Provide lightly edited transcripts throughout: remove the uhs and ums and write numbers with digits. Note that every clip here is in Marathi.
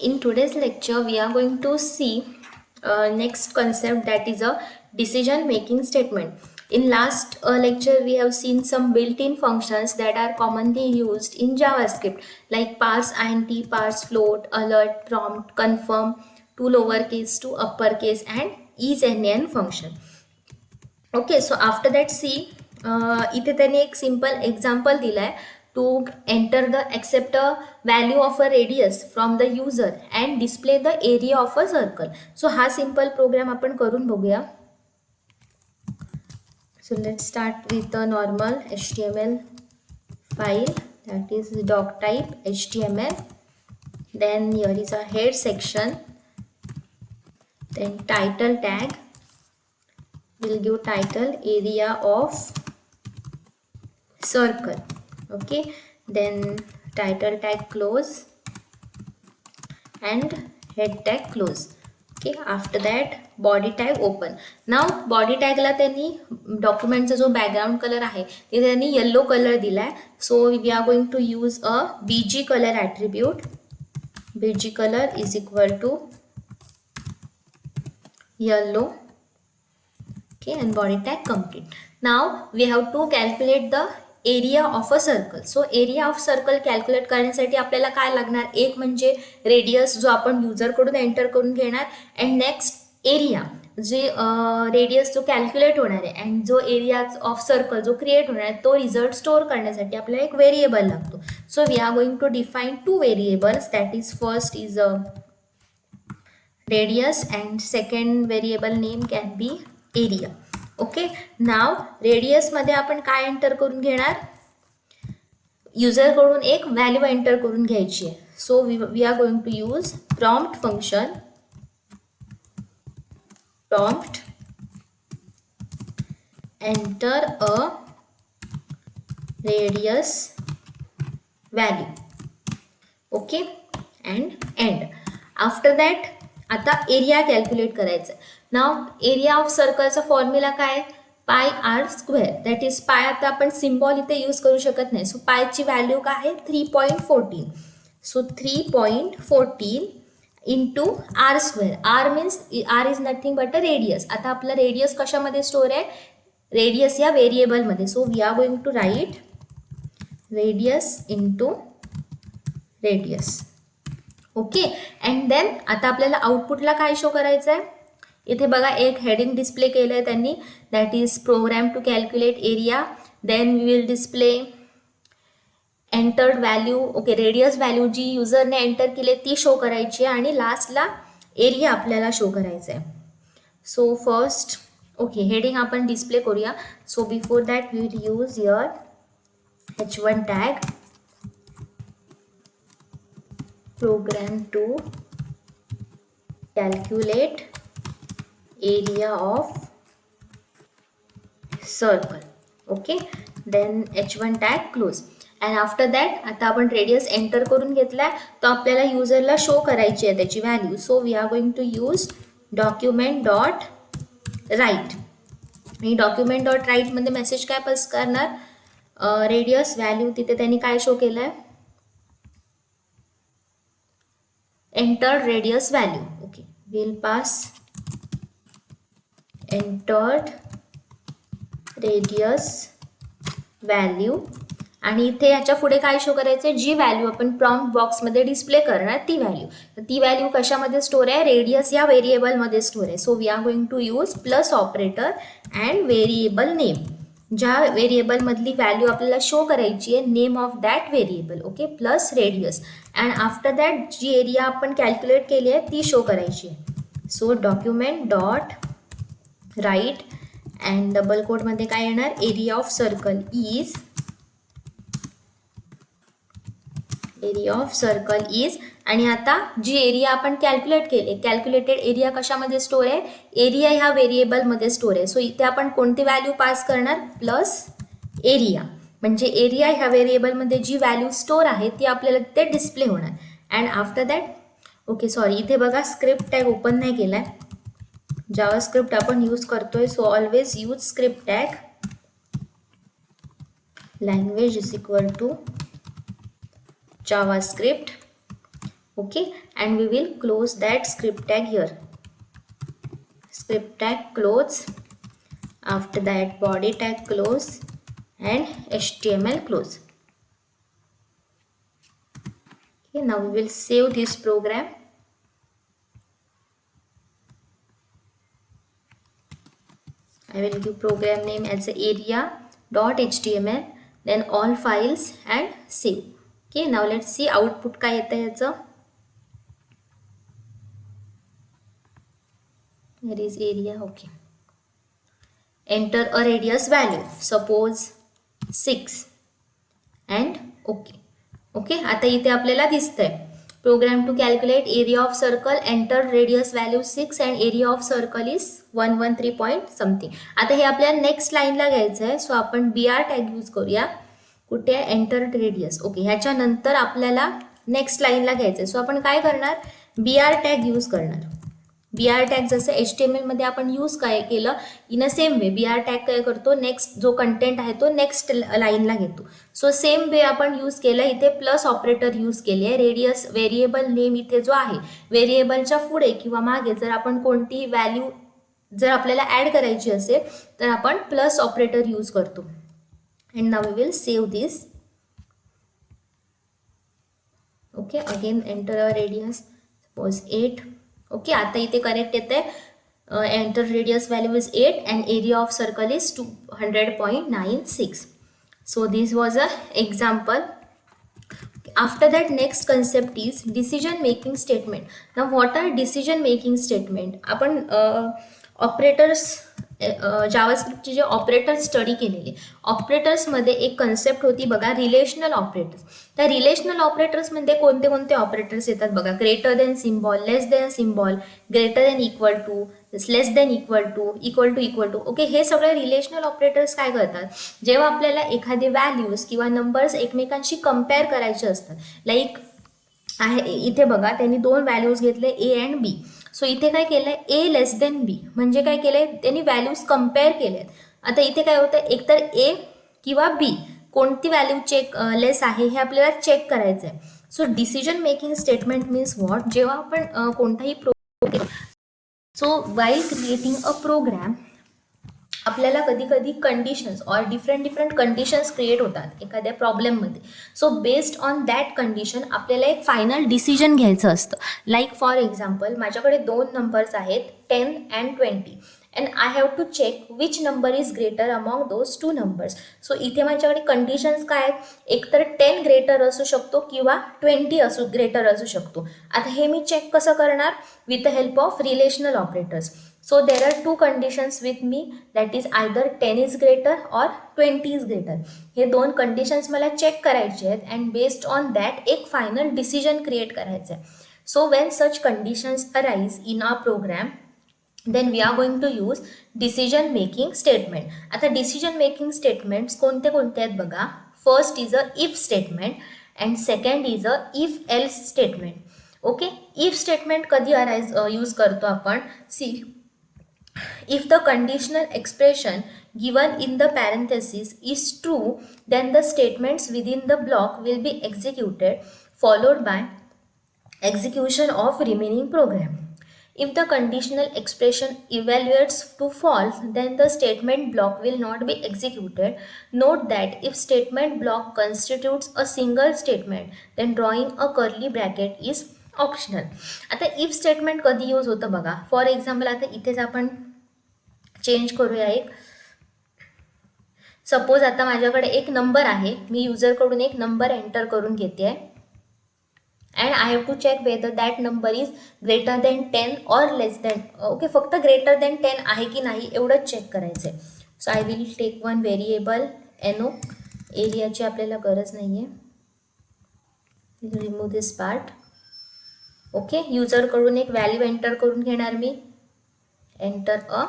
In today's lecture, we are going to see next concept, that is a decision making statement. In last lecture, we have seen some built-in functions that are commonly used in JavaScript, like parse int, parse float, alert, prompt, confirm, to lowercase to uppercase, and isNaN function. Okay, so after that see इथे त्यांनी एक सिम्पल एक्झाम्पल दिलाय to enter the accept a value of a radius from the user and display the area of a circle. So हा सिम्पल प्रोग्राम आपण करून बघूया. So let's start with the normal HTML file, that is doc type HTML. Then here is a head section, then title tag. We'll give title area of circle. Okay, then title tag close and head tag close. Okay, after that body tag open. Now body tag ला त्यांनी डॉक्युमेंटचा जो बॅकग्राऊंड कलर आहे ते त्यांनी येलो कलर दिलाय. So we are going to use a BG colour attribute. BG colour is equal to yellow. Okay, and body tag complete. Now we have to calculate the area of a circle. So area of circle calculate करण्यासाठी आपल्याला काय लागणार, एक म्हणजे रेडियस जो आपण युजर कडून एंटर करून घेणार, अँड नेक्स्ट एरिया जे रेडियस जो कॅल्क्युलेट होणार आहे, अँड जो एरिया ऑफ सर्कल जो क्रिएट होणार आहे तो रिझल्ट स्टोअर करण्यासाठी आपल्याला एक व्हेरिएबल लागतो. So we are going to define two variables, that is first is radius and second variable name can be area. Okay, नाव रेडियस मध्ये आपण काय एंटर करून घेणार, युजर कडून एक व्हॅल्यू एंटर करून घ्यायची आहे. So we are going to use prompt function. Prompt enter a radius value. Okay, and end. After that आता एरिया कॅल्क्युलेट करायचं. नाव एरिया ऑफ सर्कलचा फॉर्म्युला काय, pi R square. That is पाय, आता आपण सिम्बॉल इथे यूज करू शकत नाही. सो पायची व्हॅल्यू काय आहे 3.14. So 3.14 into r square. R means r is nothing but a radius. आता आपला रेडियस कशामध्ये स्टोअर आहे, रेडियस या व्हेरिएबलमध्ये. So we are going to write radius into radius. Okay, and then आता आपल्याला आउटपुटला काय शो करायचं आहे, इथे बघा एक हेडिंग डिस्प्ले केलं आहे त्यांनी, that is program to calculate area. Then we will display entered value. Okay, radius value जी युजरने एंटर केली ती शो करायची आहे, आणि लास्टला एरिया आपल्याला शो करायचा आहे. सो फर्स्ट ओके, हेडिंग आपण डिस्प्ले करूया. So before that we will use your h1 tag program to calculate area of circle. Okay, then h1 tag close, and after that आता आपण रेडियस एंटर करून घेतलाय, तो आपल्याला युजरला शो करायची आहे त्याची value. So we are going to use document dot write. आणि डॉक्युमेंट डॉट राईट मध्ये मेसेज काय पास करणार, रेडियस व्हॅल्यू तिथे त्यांनी काय शो केलंय, entered radius value. Okay, we'll pass entered radius value, आणि इथे याच्या पुढे काय शो करायचं, जी व्हॅल्यू आपण प्रॉम्प्ट बॉक्समध्ये डिस्प्ले करणार ती व्हॅल्यू. ती व्हॅल्यू कशामध्ये स्टोअर आहे, रेडियस या व्हेरिएबलमध्ये स्टोअर आहे. So we are going to use plus operator and variable name. ज्या व्हेरिएबलमधली व्हॅल्यू आपल्याला शो करायची आहे, name of that variable. Okay, plus radius, and after that जी एरिया आपण कॅल्क्युलेट केली आहे ती शो करायची आहे. So document dot write and double कोटमध्ये काय येणार, area of circle is, area of circle is. आणि आता जी एरिया आपण कॅल्क्युलेट केले, कॅल्क्युलेटेड एरिया कशामध्ये स्टोअर आहे, एरिया ह्या व्हेरिएबलमध्ये स्टोअर आहे. सो इथे आपण कोणती व्हॅल्यू पास करणार, प्लस एरिया. म्हणजे एरिया ह्या व्हेरिएबलमध्ये जी व्हॅल्यू स्टोअर आहे ती आपल्याला तिथे डिस्प्ले होणार. And after that okay sorry, इथे बघा स्क्रिप्ट टॅग ओपन नाही केलाय, जावा स्क्रिप्ट आपण यूज करतोय. So always use script tag. Language is equal to JavaScript. Okay, and we will close that script tag here. Script tag close. After that body tag close and HTML close. Okay, now we will save this program. I will give program name as area.html, then all files and save. Okay, now let's see output काय येतं याचं. There is area. Okay, enter a radius value, suppose 6 and okay. Okay, आता इथे आपल्याला दिसतंय program to calculate area of circle, enter radius value 6 and area of circle is 113 point something. आता हे आपल्याला नेक्स्ट लाईनला घ्यायचं आहे, सो आपण br टॅग यूज करूया. कुठे आहे, एंटर रेडियस. ओके, ह्याच्यानंतर आपल्याला नेक्स्ट लाईनला घ्यायचं आहे, सो आपण काय करणार, br टॅग यूज करणार. br टॅग जसं HTML मध्ये आपण यूज काय केलं, in a same way br tag काय करतो, नेक्स्ट जो कंटेंट आहे तो नेक्स्ट लाईनला घेतो. सो सेम वे आपण यूज केलं, इथे प्लस ऑपरेटर यूज केले आहे. रेडियस व्हेरिएबल नेम इथे जो आहे, व्हेरिएबलच्या पुढे किंवा मागे जर आपण कोणतीही व्हॅल्यू जर आपल्याला ॲड करायची असेल तर आपण प्लस ऑपरेटर यूज करतो. अँड नाव we will save this. Okay, again enter a radius, suppose 8. Okay, आता इथे करेक्ट येते, enter radius value is 8 and area of circle is 200.96. So this was a example. After that, next concept is decision making statement. Now what are decision making statement? आपण ऑपरेटर्स जावास्क्रिप्टचे जे ऑपरेटर स्टडी केलेले, ऑपरेटर्समध्ये एक कन्सेप्ट होती बघा, रिलेशनल ऑपरेटर्स. त्या रिलेशनल ऑपरेटर्समध्ये कोणते कोणते ऑपरेटर्स येतात बघा, greater than symbol, less than symbol, greater than equal to, less than equal to, equal to equal to. Okay, हे सगळे रिलेशनल ऑपरेटर्स काय करतात, जेव्हा आपल्याला एखादे व्हॅल्यूज किंवा नंबर्स एकमेकांशी कम्पेअर करायचे असतात. लाईक आहे इथे बघा, त्यांनी दोन व्हॅल्यूज घेतले ए अँड बी. सो इथे काय केलंय, ए लेस देन बी, म्हणजे काय केलंय, त्यांनी व्हॅल्यूज कम्पेअर केल्यात. आता इथे काय होतं, एकतर ए किंवा बी कोणती व्हॅल्यू चेक लेस आहे हे आपल्याला चेक करायचं आहे. So decision making statement means what, जेव्हा आपण कोणताही so while creating a program आपल्याला कधी कधी कंडिशन्स और डिफरंट कंडिशन्स क्रिएट होतात एखाद्या प्रॉब्लेममध्ये. So based on that condition आपल्याला एक फायनल डिसिजन घ्यायचं असतं. लाईक फॉर एक्झाम्पल, माझ्याकडे दोन नंबर्स आहेत 10 and 20 and I have to check which number is greater among those two numbers. So इथे माझ्याकडे कंडिशन्स काय आहेत, एकतर 10 ग्रेटर असू शकतो किंवा 20 ग्रेटर असू शकतो. आता हे मी चेक कसं करणार, with the help of relational operators. So there are two conditions with me, that is either 10 is greater or 20 is greater. हे दोन कंडिशन्स मला चेक करायचे आहेत अँड बेस्ड ऑन दॅट एक फायनल डिसिजन क्रिएट करायचं आहे. So when such conditions arise in our program, then we are going to use decision making statement. आता डिसिजन मेकिंग स्टेटमेंट्स कोणते कोणते आहेत बघा. First is a if statement and second is a if else statement. Okay, if statement कधी यूज करतो आपण, see, if the conditional expression given in the parenthesis is true, then the statements within the block will be executed, followed by execution of remaining program. If the conditional expression evaluates to false, then the statement block will not be executed. Note that if statement block constitutes a single statement, then drawing a curly bracket is optional. आता इफ स्टेटमेंट कधी यूज होतं बघा. फॉर एक्झाम्पल, आता इथेच आपण चेंज करूया एक. सपोज आता माझ्याकडे एक नंबर आहे, मी युजरकडून एक नंबर एंटर करून घेते आहे and I have to check whether that number is greater than 10 or less than. Okay, फक्त ग्रेटर देन 10 आहे की नाही एवढंच चेक करायचं आहे. So I will take one variable NO. एरियाची आपल्याला गरज नाही आहे, रिमूव्ह दिस पार्ट. ओके, युजरकडून एक व्हॅल्यू एंटर करून घेणार मी, एंटर अ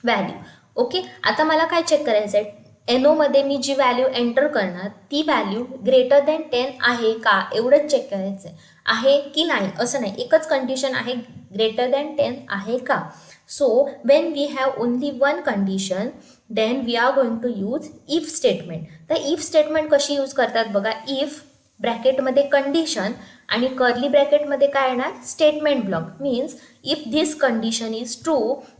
व्हॅल्यू. ओके, आता मला काय चेक करायचं आहे, NO मध्ये मी जी व्हॅल्यू एंटर करणार ती व्हॅल्यू ग्रेटर देन 10 आहे का एवढंच चेक करायचं आहे की नाही, असं नाही, एकच कंडिशन आहे, ग्रेटर देन 10 आहे का. So when we have only one condition, then we are going to use if statement. तर इफ स्टेटमेंट कशी यूज करतात बघा, इफ ब्रॅकेटमध्ये कंडिशन आणि कर्ली ब्रॅकेटमध्ये काय येणार, statement block. Means if this condition is true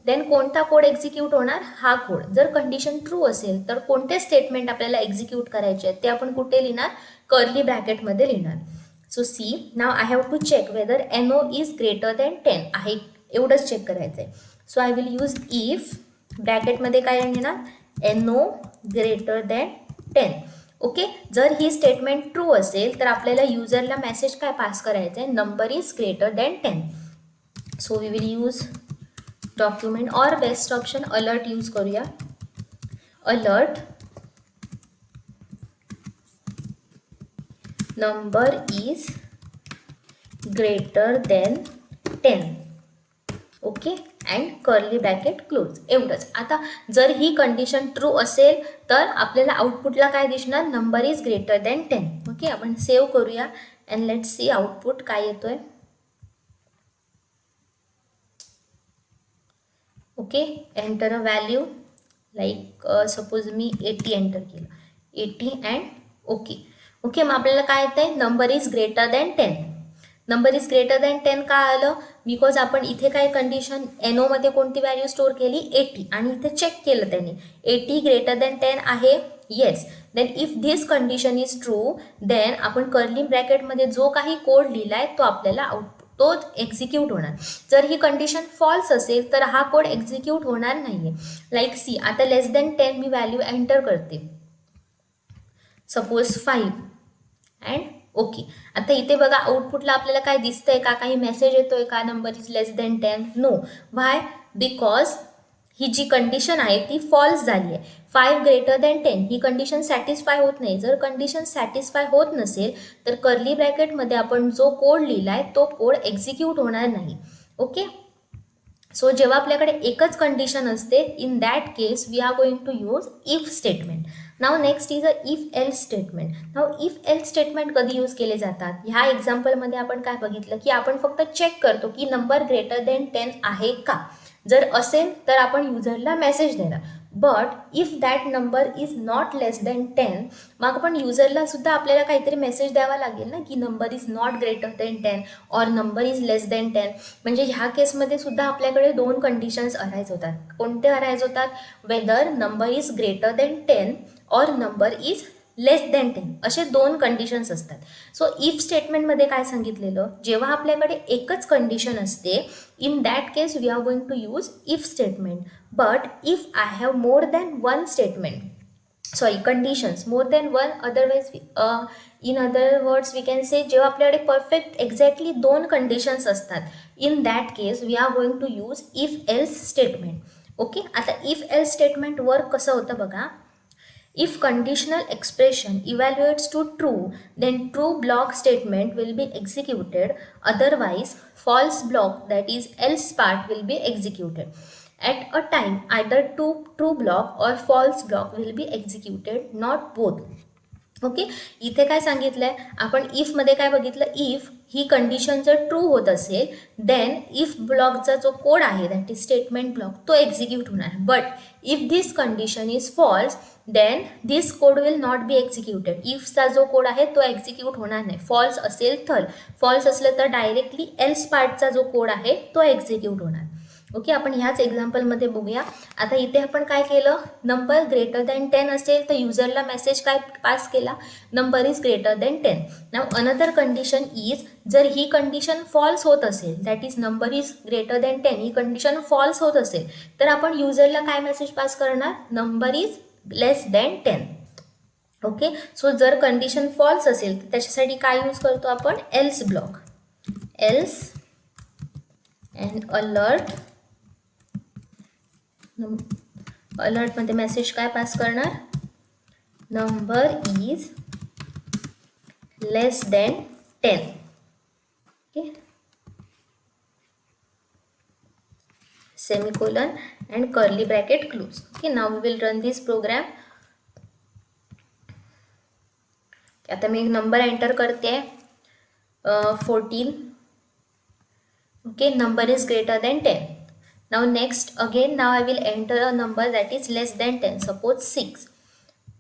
then कोणता कोड एक्झिक्यूट होणार, हा कोड. जर कंडिशन ट्रू असेल तर कोणते स्टेटमेंट आपल्याला एक्झिक्यूट करायचे आहेत ते आपण कुठे लिहिणार, कर्ली ब्रॅकेटमध्ये लिहिणार. So see, now I have to check whether NO is greater than 10 आहे, एवढंच चेक करायचं आहे. So I will use if, ब्रॅकेटमध्ये काय येणार, NO ग्रेटर दॅन 10. ओके, जर ही स्टेटमेंट ट्रू असेल तर आपल्याला युजरला मेसेज काय पास करायचं आहे, number is greater than 10. So we will use document or best option alert use करूया. Alert number is greater than 10. Okay, and curly bracket close, एवढंच. आता जर ही कंडिशन ट्रू असेल तर आपल्याला आउटपुटला काय दिसणार, number is greater than 10. Okay, आपण सेव्ह करूया अँड लेट सी आउटपुट काय येतोय. Okay, enter a value, like suppose me 80 enter केलं, 80 अँड ओके. ओके, मग आपल्याला काय येतं आहे, number is greater than 10. Number is greater than 10 का आलं, बिकॉज आपण इथे काय कंडिशन, NO मध्ये कोणती व्हॅल्यू स्टोअर केली, 80, आणि इथे चेक केलं त्यांनी 80 ग्रेटर दॅन 10 आहे, yes. Then if this condition is true then आपण कर्ली ब्रॅकेटमध्ये जो काही कोड लिहिलाय तो आपल्याला तो एक्झिक्यूट होणार. जर ही कंडिशन फॉल्स असेल तर हा कोड एक्झिक्यूट होणार नाहीये. लाईक सी, आता लेस दॅन 10 मी व्हॅल्यू एंटर करते, सपोज 5 अँड ओके. आता इथे बघा आउटपुटला आपल्याला काय दिसतंय का, काही मेसेज येतोय का, number is less than 10, no. Why, because ही जी कंडिशन आहे ती फॉल्स झाली आहे. 5 ग्रेटर दॅन 10 ही कंडिशन सॅटिस्फाय होत नाही. जर कंडिशन सॅटिस्फाय होत नसेल तर कर्ली ब्रॅकेटमध्ये आपण जो कोड लिहिलाय तो कोड एक्झिक्यूट होणार नाही. ओके, सो जेव्हा आपल्याकडे एकच कंडिशन असते, in that case we are going to use if statement. Now next is a if else statement. Now if else statement कधी यूज केले जातात, ह्या एक्झाम्पलमध्ये आपण काय बघितलं की आपण फक्त चेक करतो की नंबर ग्रेटर दॅन 10 आहे का. जर असेल तर आपण युजरला मेसेज देणार. But if that number is not less than 10, मग आपण युजरला सुद्धा आपल्याला काहीतरी मेसेज द्यावा लागेल ना की number is not greater than 10 or number is less than 10. म्हणजे ह्या केसमध्ये सुद्धा आपल्याकडे दोन कंडिशन्स अराईज होतात. कोणते अराईज होतात, whether number is greater than 10 or number is less than 10, असे दोन कंडिशन्स असतात. सो इफ स्टेटमेंटमध्ये काय सांगितलेलं, जेव्हा आपल्याकडे एकच कंडिशन असते, in that case we are going to use if statement. But if I have more than one statement, conditions more than one, otherwise in other words we can say जेव्हा आपल्याकडे परफेक्ट एक्झॅक्टली दोन कंडिशन्स असतात, in that case we are going to use if else statement. Okay, आता इफ एल्स स्टेटमेंट वर्क कसं होतं बघा. If conditional expression evaluates to true, then true block statement will be executed. Otherwise, false block, that is else part, will be executed. At a time, either true block or false block will be executed, not both. Okay, इथे काय सांगितलंय आपण, इफमध्ये काय बघितलं, इफ ही कंडिशन जर ट्रू होत असेल देन इफ ब्लॉकचा जो कोड आहे दॅट इज स्टेटमेंट ब्लॉक तो एक्झिक्यूट होणार. But if this condition is false then this code will not be executed. इफचा जो कोड आहे तो एक्झिक्यूट होणार नाही. फॉल्स असेल तर, फॉल्स असलं तर डायरेक्टली एल्स पार्टचा जो कोड आहे तो एक्झिक्यूट होणार. ओके, आपण ह्याच एक्झाम्पलमध्ये बघूया. आता इथे आपण काय केलं, नंबर ग्रेटर दॅन 10 असेल तर युजरला मेसेज काय पास केला, number is greater than 10. Now another condition is, जर ही कंडिशन फॉल्स होत असेल, that is number is greater than 10, ही कंडिशन फॉल्स होत असेल तर आपण युजरला काय मेसेज पास करणार, number is less than 10. Okay, so जर कंडिशन फॉल्स असेल तर त्याच्यासाठी काय यूज करतो आपण, else block. Else and alert, अलर्टमध्ये मेसेज काय पास करणार, number is less than 10. Okay, semicolon and curly bracket close. Okay, now we will run this program. आता मी एक नंबर एंटर करते, 14. Okay, number is greater than 10. Now next again, now I will enter a number that is less than 10, suppose 6.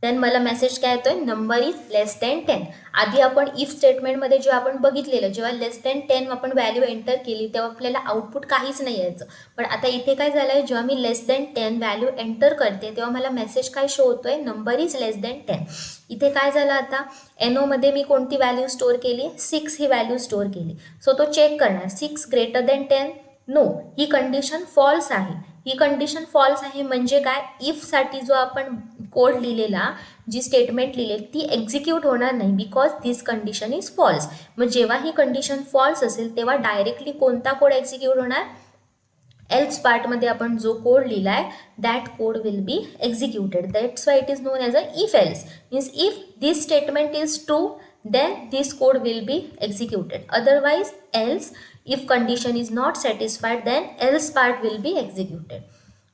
Then मला मेसेज काय येतोय, नंबर इज लेस दॅन 10. आधी आपण इफ स्टेटमेंटमध्ये जेव्हा आपण बघितलेलं, जेव्हा लेस दॅन 10 आपण व्हॅल्यू एंटर केली तेव्हा आपल्याला आउटपुट काहीच नाही यायचं. पण आता इथे काय झालंय, जेव्हा मी लेस दॅन 10 व्हॅल्यू एंटर करते तेव्हा मला मेसेज काय शो होतोय, नंबर इज लेस दॅन 10. इथे काय झालं, आता NO मध्ये मी कोणती व्हॅल्यू स्टोअर केली, 6 ही व्हॅल्यू स्टोअर केली. सो तो चेक करणार 6 ग्रेटर दॅन 10. नो, ही कंडिशन फॉल्स आहे. ही कंडिशन फॉल्स आहे म्हणजे काय, इफसाठी जो आपण कोड लिहिलेला, जी स्टेटमेंट लिहिलेली ती एक्झिक्यूट होणार नाही, because this condition is false. मग जेव्हा ही कंडिशन फॉल्स असेल तेव्हा डायरेक्टली कोणता कोड एक्झिक्यूट होणार, एल्स पार्टमध्ये आपण जो कोड लिहिलाय that code will be executed. That's why it is known as a if else. Means if this statement is true then this code will be executed, otherwise else. If condition is not satisfied then else part will be executed.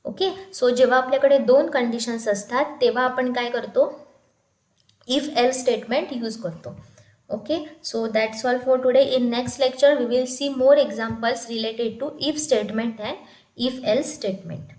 Okay, so जेव्हा आपल्याकडे दोन कंडिशन्स असतात तेव्हा आपण काय करतो, इफ एल्स स्टेटमेंट यूज करतो. Okay, so that's all for today. In next lecture we will see more examples related to if statement and if else statement.